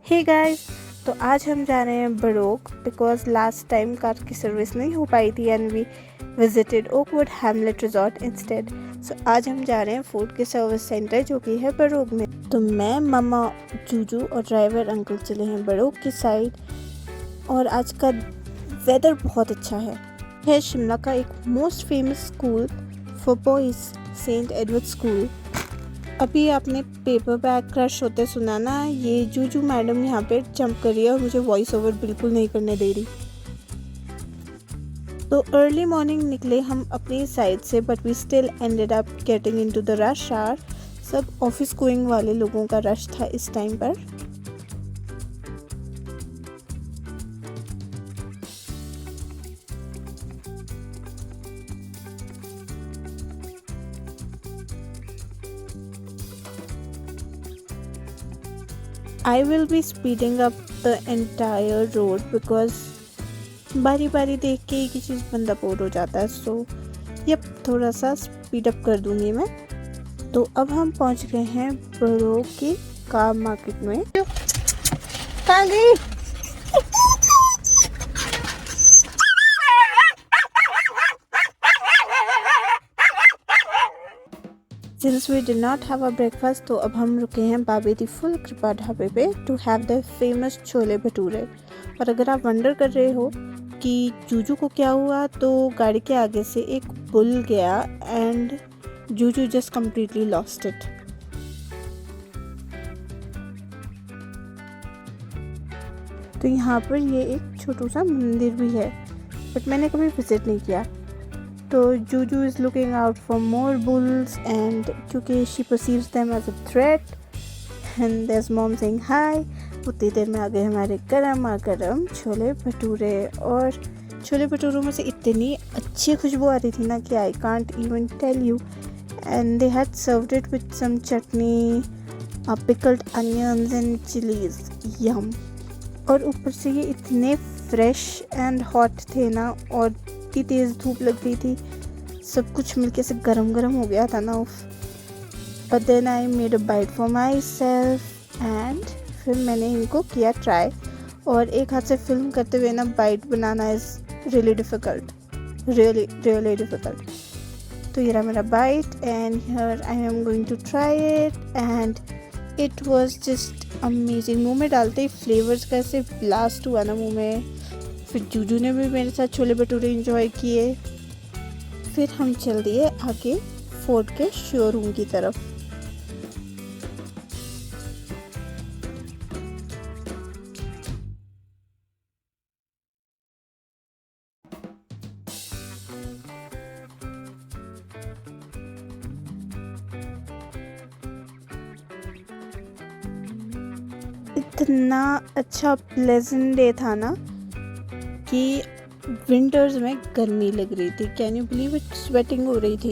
Hey guys, तो आज हम जा रहे हैं बड़ोक बिकॉज लास्ट टाइम कार की सर्विस नहीं हो पाई थी and we visited Oakwood Hamlet resort instead. So आज हम जा रहे हैं फूड के सर्विस सेंटर जो कि है बड़ोक में। तो मैं, मम्मा, जूजू और ड्राइवर अंकल चले हैं बड़ोक की साइड। और आज का वेदर बहुत अच्छा है शिमला का एक most famous school for boys, saint Edward school. अभी आपने पेपर बैग क्रश होते सुना ना, ये जूजू मैडम यहाँ पे जंप कर रही है और मुझे वॉइस ओवर बिल्कुल नहीं करने दे रही। तो अर्ली मॉर्निंग निकले हम अपनी साइड से, but we still ended up getting into the rush hour. सब ऑफिस गोइंग वाले लोगों का रश था इस टाइम पर। I will be speeding up the entire road because बारी बारी देख के एक ही चीज़ बंदा बोर हो जाता है। सो थोड़ा सा स्पीड अप कर दूंगी मैं। तो अब हम पहुंच गए हैं बड़ोक की कार मार्केट में। कहाँ गई? Since we did not have a breakfast, तो अब हम रुके हैं बाबे दी फुल कृपा ढाबे पे to have the famous chole bhature. और अगर आप वंडर कर रहे हो कि जूजू को क्या हुआ, तो गाड़ी के आगे से एक बुल गया and Juju just completely lost it. तो यहाँ पर ये एक छोटू सा मंदिर भी है, बट मैंने कभी विजिट नहीं किया। तो Juju is looking out for more bulls and क्योंकि she perceives them as a threat and their mom saying hi. उतनी देर में आ गए हमारे गरम छोले भटूरे। और छोले भटूरों में से इतनी अच्छी खुशबू आ रही थी ना कि I can't even tell you. And they had served it with some chutney, pickled onions and chillies, yum. और ऊपर से ये इतने फ्रेश एंड हॉट थे ना, और इतनी तेज़ धूप लग रही थी, सब कुछ मिलके से गरम गरम हो गया था ना। But then I made a bite for myself and फिर मैंने इनको किया ट्राई। और एक हाथ से फिल्म करते हुए ना बाइट बनाना is really difficult, really difficult. तो ये रहा मेरा bite and here I am going to try it and it was just amazing. मुँह में डालते ही फ्लेवर्स का ऐसे ब्लास्ट हुआ ना मुँह में। फिर जूजू ने भी मेरे साथ छोले भटूरे एंजॉय किए। फिर हम चल दिए आगे फोर्ड के शोरूम की तरफ। इतना अच्छा प्लेजेंट डे था ना कि विंटर्स में गर्मी लग रही थी। Can you believe it, sweating हो रही थी।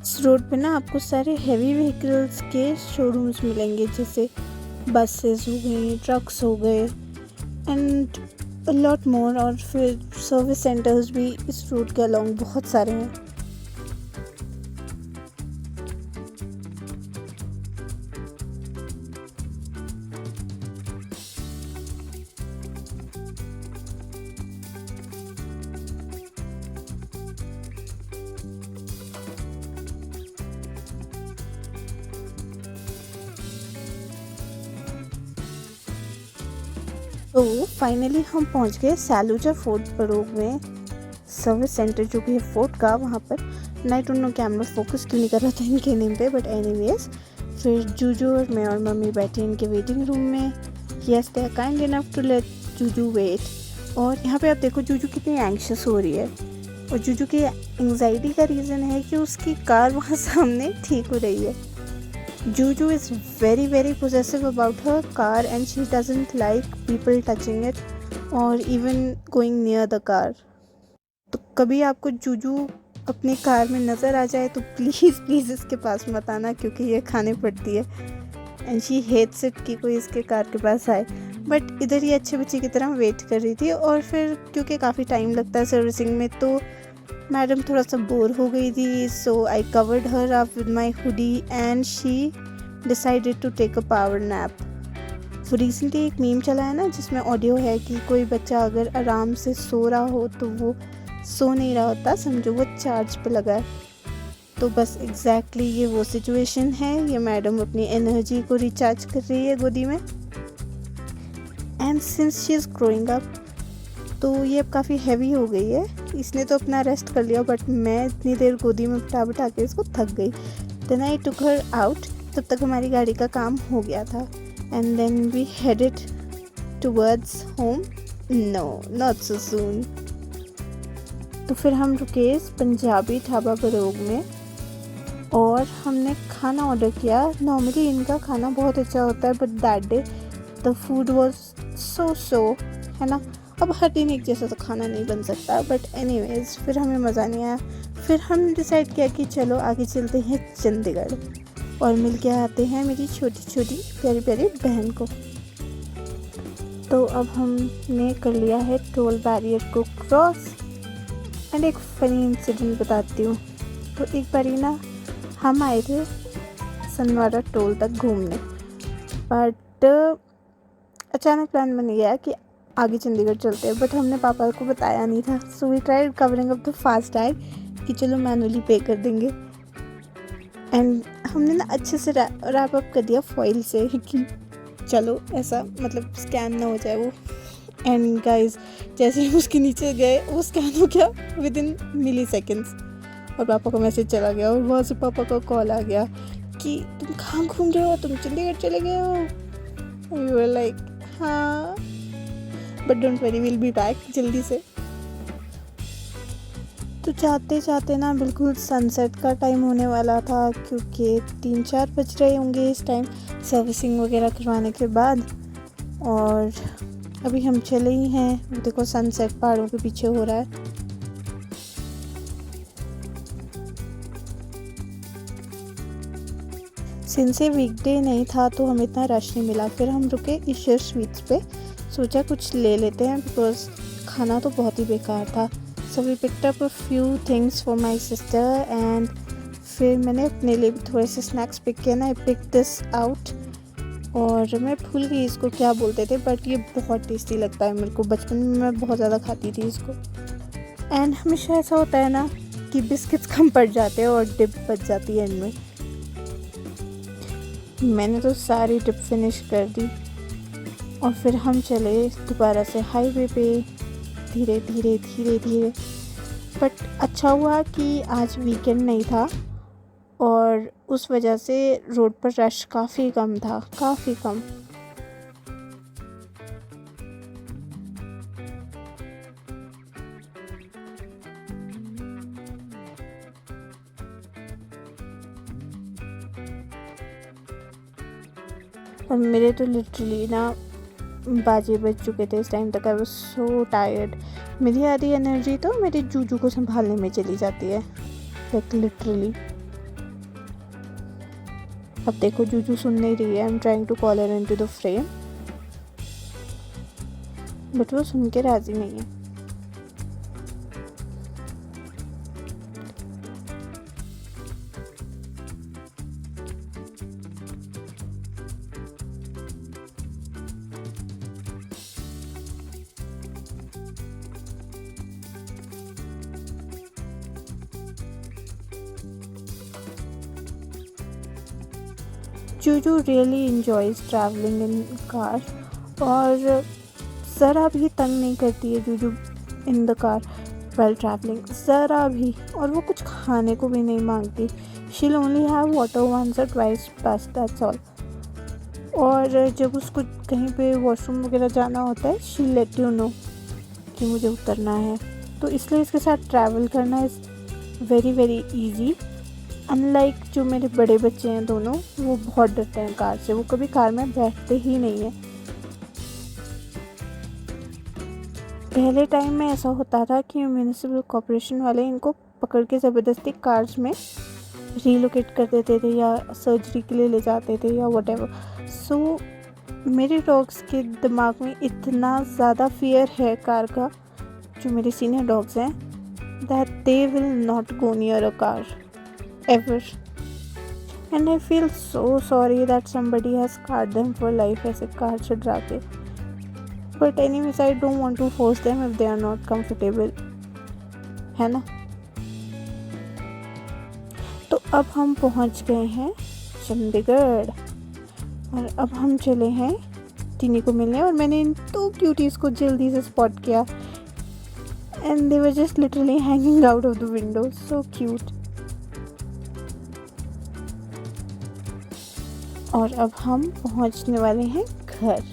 इस रोड पे ना आपको सारे हैवी व्हीकल्स के शोरूम्स मिलेंगे, जैसे बसेस हो गई, ट्रक्स हो गए एंड अ लॉट मोर। और फिर सर्विस सेंटर्स भी इस रूट के अलोंग बहुत सारे हैं। तो फाइनली हम पहुंच गए सैलूजा फोर्ट बड़ोक में सर्विस सेंटर जो कि है फोर्ट का। वहाँ पर I don't know camera focus क्यों नहीं कर रहा था इनके नेम पे, बट एनीवेज फिर जूजू और मैं और मम्मी बैठे इनके वेटिंग रूम में। Yes, they are kind enough to let Juju wait. और यहाँ पे आप देखो जूजू कितनी एंग्शियस हो रही है। और जूजू की एंग्जाइटी का रीज़न है कि उसकी कार वहाँ सामने ठीक हो रही है। Juju is very possessive about her car and she doesn't like people touching it or even going near the car. तो कभी आपको जूजू अपनी कार में नज़र आ जाए तो प्लीज़ इसके पास मत आना, क्योंकि ये खाने पड़ती है एंड शी हेट्स इट कि कोई इसके कार के पास आए। बट इधर ये अच्छे बच्चे की तरह वेट कर रही थी। और फिर क्योंकि काफ़ी टाइम लगता है सर्विसिंग में, तो मैडम थोड़ा सा बोर हो गई थी, so I covered her up with my hoodie and she decided to take a power nap. तो रिसेंटली एक मीम चला है ना जिसमें ऑडियो है कि कोई बच्चा अगर आराम से सो रहा हो तो वो सो नहीं रहा होता, समझो वो चार्ज पे लगा है। तो बस एग्जैक्टली ये वो सिचुएशन है। ये मैडम अपनी एनर्जी को रिचार्ज कर रही है गोदी में। And since she is growing up, तो ये अब काफ़ी हैवी हो गई है। इसने तो अपना रेस्ट कर लिया, बट मैं इतनी देर गोदी में बिठा के इसको थक गई। Then I took her out. तब तक हमारी गाड़ी का काम हो गया था। And then we headed towards home. No, not so soon. तो फिर हम रुके पंजाबी ढाबा बरोग में और हमने खाना ऑर्डर किया। नॉर्मली इनका खाना बहुत अच्छा होता है, but that day the food was so है ना। अब हर दिन एक जैसा तो खाना नहीं बन सकता, बट एनीवेज फिर हमें मज़ा नहीं आया। फिर हमने डिसाइड किया कि चलो आगे चलते हैं चंडीगढ़ और मिल के आते हैं मेरी छोटी छोटी प्यारी प्यारी बहन को। तो अब हमने कर लिया है टोल बैरियर को क्रॉस। एंड एक फ़नी इंसिडेंट बताती हूँ। तो एक बारी ना हम आए थे सनवारा टोल तक घूमने, बट अचानक प्लान बन गया कि आगे चंडीगढ़ चलते हैं, बट हमने पापा को बताया नहीं था। So we tried covering up the FASTag कि चलो मैनुअली पे कर देंगे। एंड हमने ना अच्छे से रैप अप कर दिया फॉइल से कि चलो ऐसा मतलब स्कैन ना हो जाए वो। एंड गाइस जैसे ही उसके नीचे गए वो स्कैन हो गया विद इन मिली सेकेंड्स और पापा का मैसेज चला गया और वहाँ से पापा का कॉल आ गया कि तुम कहाँ घूम रहे हो, तुम चंडीगढ़ चले गए हो। वी वर लाइक हाँ, but don't worry, will be back जल्दी से। तो जाते जाते ना बिल्कुल सनसेट का टाइम होने वाला था, क्योंकि 3-4 बज रहे होंगे इस टाइम सर्विसिंग वगैरह करवाने के बाद। और अभी हम चले ही हैं। देखो सनसेट पहाड़ों के पीछे हो रहा है। सिंस वीकडे नहीं था तो हमें इतना रश नहीं मिला। फिर हम रुके ईश्वर स्वीट्स पे, सोचा कुछ ले लेते हैं बिकॉज खाना तो बहुत ही बेकार था। So we picked up a few things for my sister and फिर मैंने अपने लिए भी थोड़े से स्नैक्स पिक किए ना। आई पिक दिस आउट और मैं भूल गई इसको क्या बोलते थे, बट ये बहुत टेस्टी लगता है मेरे को। बचपन में मैं बहुत ज़्यादा खाती थी इसको। एंड हमेशा ऐसा होता है ना कि बिस्किट्स कम पड़ जाते हैं और डिप बच जाती है इनमें। मैंने तो सारी डिप फिनिश कर दी और फिर हम चले दोबारा से हाईवे पे धीरे धीरे। बट अच्छा हुआ कि आज वीकेंड नहीं था और उस वजह से रोड पर रश काफ़ी कम था, काफ़ी कम। और मेरे तो लिटरली ना बाजे बज चुके थे इस टाइम तक। I was so tired. मेरी आधी एनर्जी तो मेरे जूजू को संभालने में चली जाती है, लाइक लिटरली। अब देखो जूजू सुन नहीं रही है। I am trying to call her into the frame, but वो सुन के राजी नहीं है। Juju really enjoys traveling in car और ज़रा भी तंग नहीं करती है Juju in the car while traveling, ज़रा भी। और वो कुछ खाने को भी नहीं मांगती। she'll only have water once or twice bus, that's all। और जब उसको कहीं पे वॉशरूम वगैरह जाना होता है she'll let you know कि मुझे उतरना है। तो इसलिए इसके साथ ट्रैवल करना is very very easy. Unlike जो मेरे बड़े बच्चे हैं दोनों, वो बहुत डरते हैं कार से। वो कभी कार में बैठते ही नहीं है। पहले टाइम में ऐसा होता था कि म्यूनिसिपल कॉर्पोरेशन वाले इनको पकड़ के ज़बरदस्ती कार्स में रीलोकेट कर देते थे या सर्जरी के लिए ले जाते थे या व्हाटएवर। सो मेरे डॉग्स के दिमाग में इतना ज़्यादा फियर है कार का, जो मेरे सीनियर डॉग्स हैं, that they will not go near a car ever. And I feel so sorry that somebody has scarred them for life ऐसे कार चढ़ा के. But anyways, I don't want to force them if they are not comfortable, है ना. तो अब हम पहुंच गए हैं चंडीगढ़ और अब हम चले हैं टीनी को मिलने. और मैंने इन 2 क्यूटीज़ को जल्दी से स्पॉट किया and they were just literally hanging out of the window. So cute. और अब हम पहुंचने वाले हैं घर.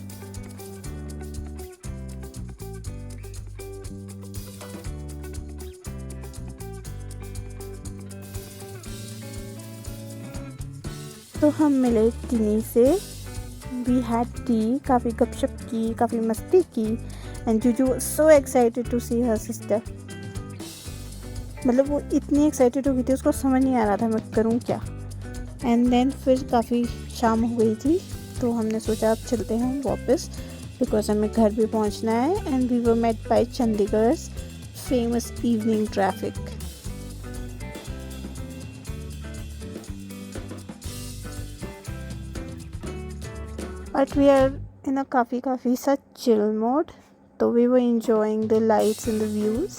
तो हम मिले टीनी से. वी हैड टी, काफ़ी गपशप की, काफ़ी मस्ती की. And Juju was so excited to see her sister. मतलब वो इतनी एक्साइटेड हो गई थी, उसको समझ नहीं आ रहा था मैं करूँ क्या. एंड देन फिर काफ़ी शाम हो गई थी तो हमने सोचा अब चलते हैं वापस, बिकॉज हमें घर भी पहुंचना है. And we were met by Chandigarh famous evening traffic. But we are in a काफ़ी सा chill mode. तो we were enjoying the lights and the views.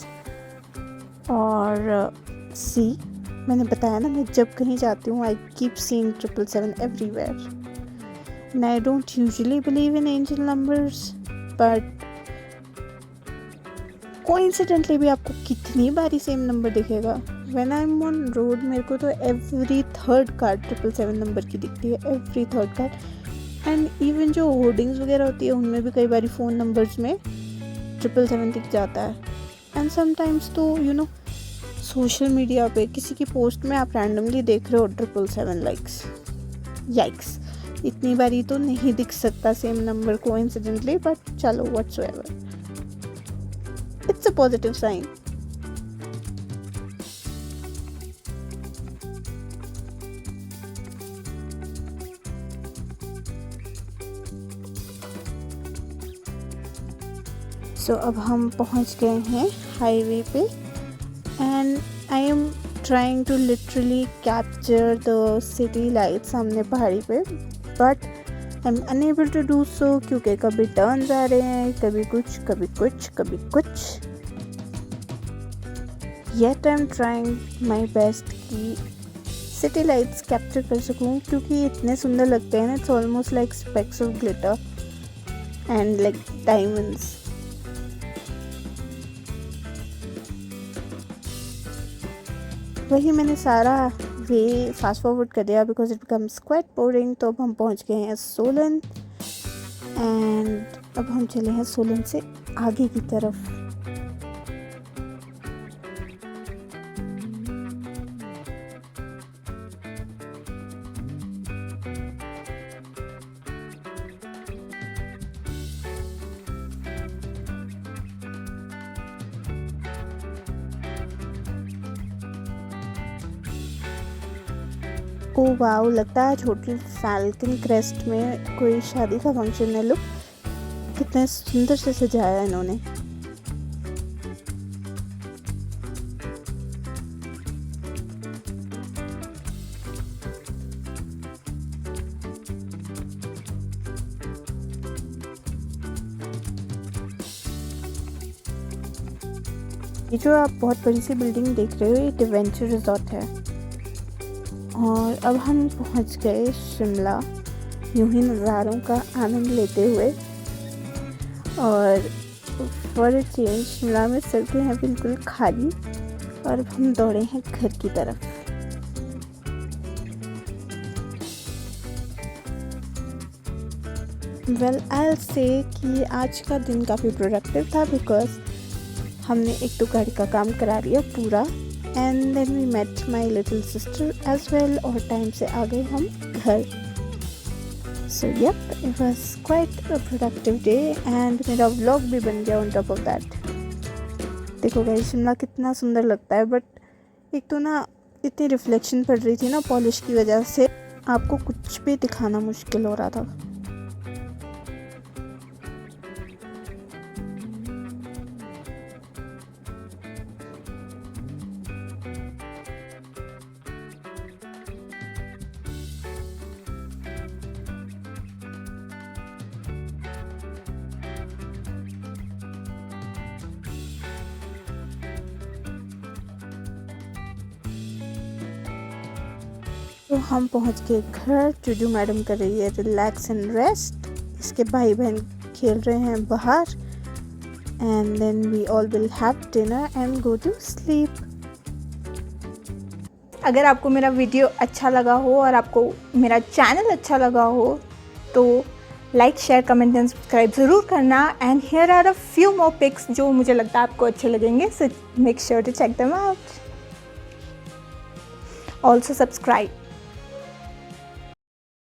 और see, मैंने बताया ना मैं जब कहीं जाती हूँ I keep seeing 777 everywhere. And I don't usually believe in angel numbers, but coincidentally भी आपको कितनी बारी सेम नंबर दिखेगा. When I'm on road मेरे को तो every third car 777 नंबर की दिखती है. every third car. And even जो होर्डिंग्स वगैरह होती है उनमें भी कई बार फ़ोन नंबर्स में 777 दिख जाता है. एंड समटाइम्स तो यू नो सोशल मीडिया पे किसी की पोस्ट में आप रैंडमली देख रहे हो 777 लाइक्स. याइक्स, इतनी बारी तो नहीं दिख सकता सेम नंबर कोइंसिडेंटली, बट चलो whatsoever, it's a positive sign. So अब हम पहुंच गए हैं हाईवे पे. And I am trying to literally capture the city light सामने पहाड़ी पे, but I am unable to do so क्योंकि कभी टर्न्स आ रहे हैं, कभी कुछ कभी कुछ कभी कुछ. Yet I am trying my best कि सिटी लाइट्स कैप्चर कर सकूँ, क्योंकि इतने सुंदर लगते हैं ना. It's almost like specs of glitter and like diamonds. वही मैंने सारा वे फास्ट फॉरवर्ड कर दिया because it becomes quite boring. तो अब हम पहुंच गए हैं सोलन एंड अब हम चले हैं सोलन से आगे की तरफ. ओ वाओ, लगता है छोटी फैल्कन क्रेस्ट में कोई शादी का फंक्शन है. लुक कितने सुंदर से सजाया इन्होंने. ये जो आप बहुत बड़ी सी बिल्डिंग देख रहे हो ये एडवेंचर रिजॉर्ट है. और अब हम पहुंच गए शिमला, यूं ही नज़ारों का आनंद लेते हुए. और फॉर अ चेंज शिमला में सड़कें हैं बिल्कुल खाली और अब हम दौड़े हैं घर की तरफ. वेल आई से कि आज का दिन काफ़ी प्रोडक्टिव था बिकॉज हमने एक तो गाड़ी का काम करा लिया पूरा. And then we met my little sister as well और टाइम से आ गए हम घर. So yup, it was quite a productive day and मेरा व्लॉग भी बन गया ऑन टॉप ऑफ दैट. देखो गाइस, शिमला कितना सुंदर लगता है, बट एक तो ना इतनी रिफ्लेक्शन पड़ रही थी ना पॉलिश की वजह से, आपको कुछ भी दिखाना मुश्किल हो रहा था. तो हम पहुंच गए घर। जूजू मैडम कर रही है रिलैक्स एंड रेस्ट। इसके भाई बहन खेल रहे हैं बाहर। And then we all will have dinner and go to sleep. अगर आपको मेरा वीडियो अच्छा लगा हो और आपको मेरा चैनल अच्छा लगा हो तो like, share, comment and subscribe ज़रूर करना। And here are a few more pics जो मुझे लगता है आपको अच्छे लगेंगे, so make sure to check them out. Also subscribe.